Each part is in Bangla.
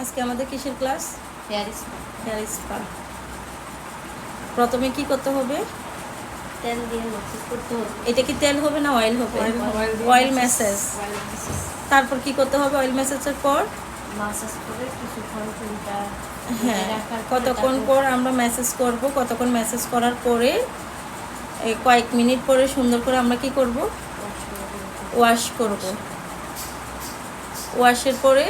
আজকে আমাদের কিসের class? Hair spa. Hair spa. প্রথমে কি করতে হবে? তেল দিয়ে ম্যাসেজ করতে হবে। এটা কি তেল হবে না অয়েল হবে? Oil message. তারপর কি করতে হবে অয়েল ম্যাসেজের পর? ম্যাসেজ করে কিছুক্ষণ চুলটা হ্যাঁ, কতক্ষণ পর আমরা ম্যাসেজ করব, কতক্ষণ ম্যাসেজ করার পরে কয়েক মিনিট পরে সুন্দর করে আমরা কি করব? ওয়াশ করব। ওয়াশের পরে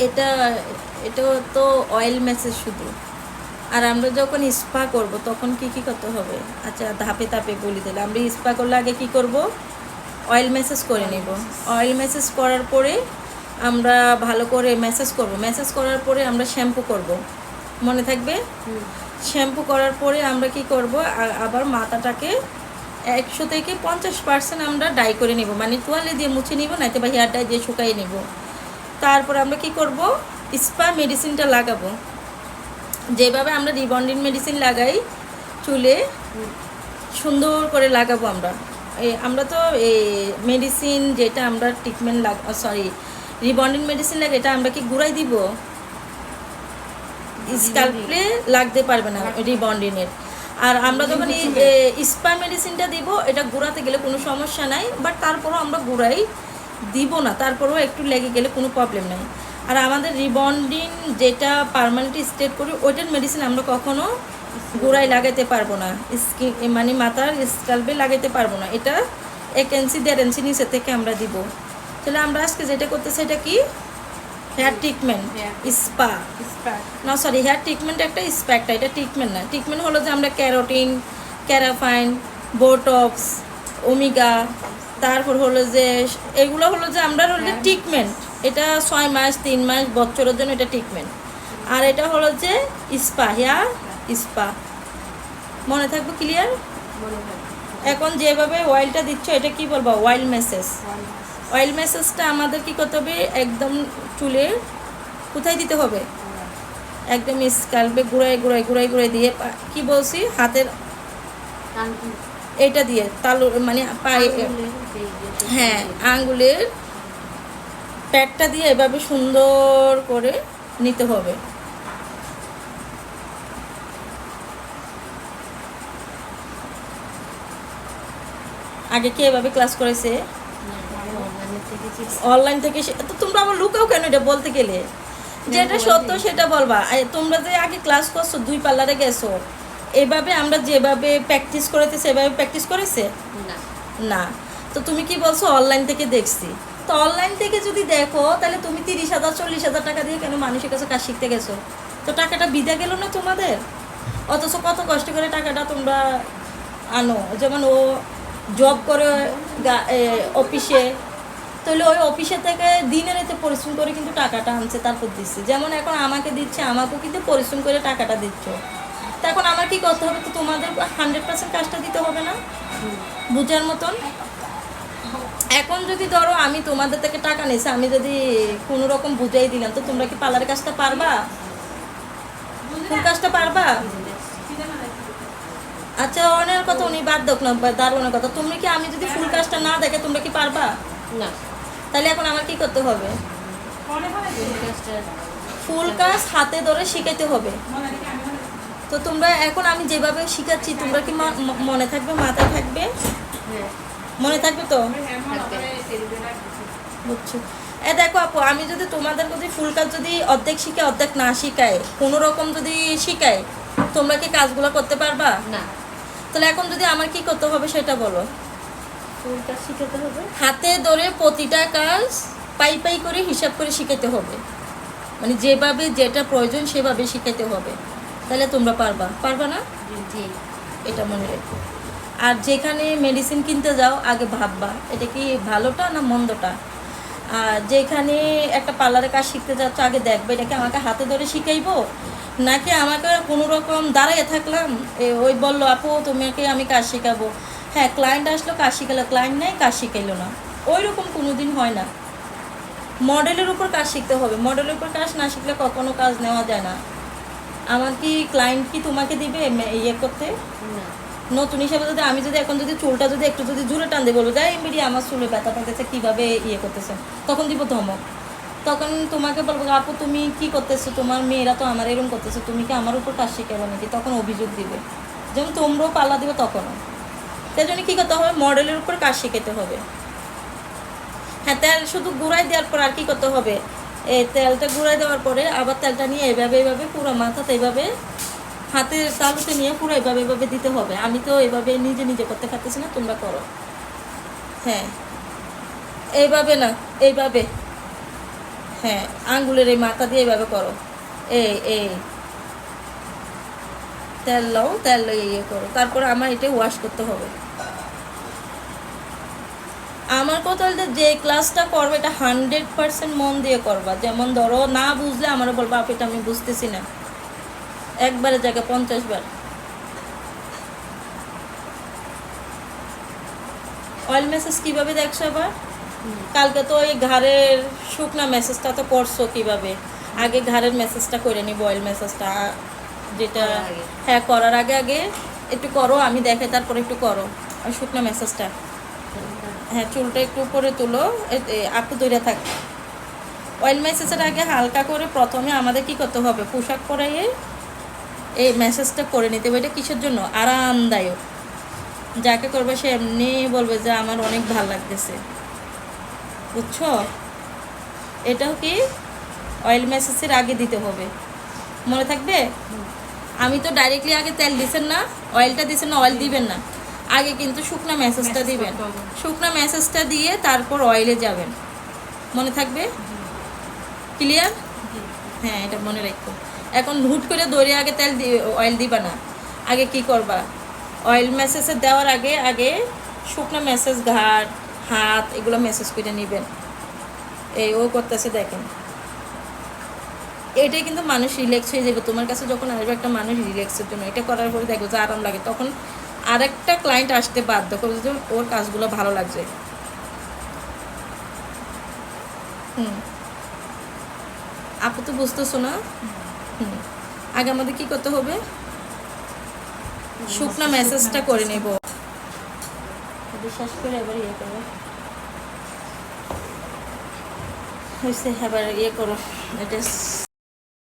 এটা এটা তো অয়েল ম্যাসেজ শুধু। আর আমরা যখন স্পা করব তখন কি কি করতে হবে? আচ্ছা, ধাপে ধাপে বলে দিলে। আমরা স্পা করলে আগে কি করব? অয়েল ম্যাসেজ করে নেব। অয়েল ম্যাসেজ করার পরে আমরা ভালো করে ম্যাসেজ করব। ম্যাসেজ করার পরে আমরা শ্যাম্পু করব, মনে থাকবে? শ্যাম্পু করার পরে আমরা কি করব? আবার মাথাটাকে 100 থেকে 50% আমরা ডাই করে নেব, মানে তোয়ালে দিয়ে মুছে নিব, নাইতে বা হেয়ার ডাই দিয়ে শুকাই নেব। তারপর আমরা কি করব? স্পা মেডিসিনটা লাগাবো। যেভাবে আমরা রিবন্ডিং মেডিসিন লাগাই চুলে, সুন্দর করে লাগাবো আমরা। আমরা তো এই মেডিসিন যেটা আমরা ট্রিটমেন্ট রিবন্ডিং মেডিসিন লাগে, এটা আমরা কি গুঁড়াই দিব? স্ক্যাল্পে লাগতে পারবে না রিবন্ডিংয়ের। আর আমরা যখন স্পা মেডিসিনটা দিব, এটা গুঁড়াতে গেলে কোনো সমস্যা নাই, বাট তারপরও আমরা গুঁড়াই দিব না, তারপরেও একটু লেগে গেলে কোনো প্রবলেম নাই। আর আমাদের রিবন্ডিং যেটা পার্মানেন্ট স্টেট করি, ওইটার মেডিসিন আমরা কখনো গোড়ায় লাগাইতে পারবো না, স্কিন মানে মাথার স্ক্যাল্পে লাগাইতে পারবো না। এটা 1 ইঞ্চি 1.5 ইঞ্চি নিচে থেকে আমরা দিব। তাহলে আমরা আজকে যেটা করতেছি এটা কি? Hair treatment, spa. না সরি, হেয়ার ট্রিটমেন্ট একটা, স্পা একটা। এটা ট্রিটমেন্ট না। ট্রিটমেন্ট হলো যে আমরা ক্যারোটিন, ক্যারাফাইন, বোটক্স, ওমিগা, তারপর হলো যে এগুলো হলো যে আমরা হলো যে ট্রিটমেন্ট। এটা 6 মাস, 3 মাস, বছরের জন্য এটা ট্রিটমেন্ট। আর এটা হলো যে স্পা, হেয়ার স্পা। মনে থাকবে? ক্লিয়ার? এখন যেভাবে অয়েলটা দিচ্ছ এটা কি বলবো? Oil message. অয়েল ম্যাসেজটা আমাদের কি করতে হবে? একদম চুলে কোথায় দিতে হবে? একদম স্ক্যাল্পে ঘুরাই ঘুরাই ঘুরাই ঘুরাই দিয়ে, কি বলছি, হাতের এটা দিয়ে তালু মানে পায়ে, হ্যাঁ, আঙ্গুলের প্যাডটা দিয়ে এভাবে সুন্দর করে নিতে হবে। আগে কি এভাবে ক্লাস করেছে? অনলাইন থেকে। তো তোমরা আবার লুকাও কেন এটা বলতে গেলে? যেটা সত্য সেটা বলবা। তোমরা যে আগে ক্লাস করছো, 2 পার্লারে গেছো, এভাবে আমরা যেভাবে প্র্যাকটিস করেছি সেভাবে প্র্যাকটিস করেছে না। তো তুমি কি বলছো অনলাইন থেকে দেখছি? তো অনলাইন থেকে যদি দেখো তাহলে তুমি 30,000 40,000 টাকা দিয়ে কেন মানুষের কাছে কাজ শিখতে গেছো? তো টাকাটা বিদা গেল না তোমাদের? অথচ কত কষ্ট করে টাকাটা তোমরা আনো। যেমন ও জব করে অফিসে, তাহলে ওই অফিসে থেকে দিনে রাতে পরিশ্রম করে কিন্তু টাকাটা আনছে, তারপর দিচ্ছে। যেমন এখন আমাকে দিচ্ছে, আমাকেও কিন্তু পরিশ্রম করে টাকাটা দিচ্ছ। তো এখন আমার কি করতে হবে? তো তোমাদের 100% কাজটা দিতে হবে না বুঝার মতন? এখন যদি ধরো আমি তোমাদের থেকে টাকা নিয়েছি, আমি যদি কোনো রকম বুঝাই দিলাম, তো তোমরা কি পার্লারের কাজটা পারবা? কোন কাজটা পারবা? আচ্ছা, অনেক কথা উনি বাদ দেখ না, দারুণের কথা। তুমি কি, আমি যদি ফুল কাজটা না দেখে তোমরা কি পারবা? না। তাহলে এখন আমার কি করতে হবে? ফুল কাজ হাতে ধরে শিখাইতে হবে। তো তোমরা এখন আমি যেভাবে শিখাচ্ছি তোমরা কি মনে থাকবে, মাথায় থাকবে? মনে থাকবে তো? বুঝছো? দেখো আপু, আমি যদি তোমাদের যদি ফুল কাজ যদি অর্ধেক শিখে অর্ধেক না শিখাই, কোনো রকম যদি শিখাই, তোমরা কি কাজগুলো করতে পারবা? না। তাহলে এখন যদি আমার কি করতে হবে সেটা বলো। ফুল কাজ শিখাতে হবে, হাতে ধরে প্রতিটা কাজ পাই পাই করে হিসাব করে শিখাতে হবে, মানে যেভাবে যেটা প্রয়োজন সেভাবে শিখাতে হবে। তাহলে তোমরা পারবা না? জি। এটা মনে রেখো। আর যেখানে মেডিসিন কিনতে যাও আগে ভাববা এটা কি ভালোটা না মন্দটা। আর যেখানে একটা পার্লারে কাজ শিখতে যাচ্ছ আগে দেখবে এটা কি আমাকে হাতে ধরে শিখাইবো, নাকি আমাকে কোনো রকম দাঁড়িয়ে থাকলাম, ওই বললো আপু তোমাকে আমি কাজ শেখাবো, হ্যাঁ ক্লায়েন্ট আসলো কাজ শিখালো, ক্লায়েন্ট নেই কাজ শিখাইলো না, ওই রকম কোনো দিন হয় না। মডেলের উপর কাজ শিখতে হবে, মডেলের উপর কাজ না শিখলে কখনো কাজ নেওয়া যায় না। আমার কি ক্লায়েন্ট কি তোমাকে দিবে ইয়ে করতে? নতুন হিসাবে যদি আমি যদি এখন যদি চুলটা যদি একটু যদি জোরে টান দিয়ে বলবো যাই এমনি আমার চুলে ব্যথা পাইতেছে কীভাবে ইয়ে করতেছে, তখন দিব ধমক। তখন তোমাকে বলবো আপু তুমি কি করতেছো, তোমার মেয়েরা তো আমার এরকম করতেছে, তুমি কি আমার উপর কাজ শিখাবো নাকি, তখন অভিযোগ দিবে। যেমন তোমরাও পাল্লা দিবে তখনও। তাই জন্য কী করতে হবে, মডেলের উপর কাজ শিখাতে হবে। হ্যাঁ, তেল শুধু গুঁড়াই দেওয়ার পর আর কী করতে হবে, এই তেলটা গুঁড়াই দেওয়ার পরে আবার তেলটা নিয়ে এইভাবে পুরো মাথাতে এইভাবে হাতের তালুতে নিয়ে পুরো এইভাবে দিতে হবে। আমি তো এইভাবে নিজে করতে পারতেছি না, তোমরা করো। হ্যাঁ, এইভাবে না, এইভাবে। হ্যাঁ, আঙ্গুলের এই মাথা দিয়ে এইভাবে করো। এই তেল লও, তেল লইয়ে ইয়ে করো। তারপরে আমার এটা ওয়াশ করতে হবে। আমার কথা বলতে যে ক্লাসটা করবে এটা 100% মন দিয়ে করবা। যেমন ধরো না বুঝলে আমারও বলবা আপু এটা আমি বুঝতেছি না, একবারের জায়গায় 50 বার। অয়েল মেসেজ কীভাবে দেখছো আবার? কালকে তো ওই ঘাড়ের শুকনা মেসেজটা তো করছো কীভাবে, আগে ঘাড়ের মেসেজটা করে নিব, অয়েল মেসেজটা যেটা। হ্যাঁ, করার আগে একটু করো, আমি দেখে তারপরে একটু করো আর শুকনা মেসেজটা। হ্যাঁ, চুলটা একটু উপরে তুলো, আপু তৈরি থাক। অয়েল মেসেজের আগে হালকা করে প্রথমে আমাদের কি করতে হবে, পোশাক পরাইয়ে এই মেসেজটা করে নিতে হবে। এটা কিসের জন্য? আরামদায়ক। যাকে করবে সে এমনি বলবে যে আমার অনেক ভালো লাগতেছে, বুঝছো? এটাও কি অয়েল মেসেজের আগে দিতে হবে, মনে থাকবে? আমি তো ডাইরেক্টলি আগে তেল দিছেন না, অয়েলটা দিছেন না, অয়েল দিবেন না, আগে কিন্তু শুকনা মেসেজটা দিবেন। শুকনা মেসেজটা দিয়ে তারপর অয়েলে যাবেন, মনে থাকবে? ক্লিয়ার? হ্যাঁ, এটা মনে রাখো। এখন হুট করে দৌড়ে আগে তেল অয়েল দিবা না, আগে কি করবা, অয়েল মেসেজে দেওয়ার আগে শুকনো মেসেজ ঘাড় হাত এগুলো মেসেজ করে নেবেন। এই ও করতেছে দেখেন, এটাই কিন্তু মানুষ রিল্যাক্স হয়ে যাবে। তোমার কাছে যখন আসবে একটা মানুষ রিল্যাক্সের জন্য, এটা করার পরে দেখো যে আরাম লাগে, তখন আরেকটা ক্লায়েন্ট আসতে বাধ্য করবে যে ওর কাজগুলো ভালো লাগছে। আপু তো বুঝতেছো না? আগে আমাদের কি করতে হবে, শুকনো মেসেজটা করে নেব। বিশ্বাস করে এবার ইয়ে করো, হয়েছে, এবার ইয়ে করো, এটা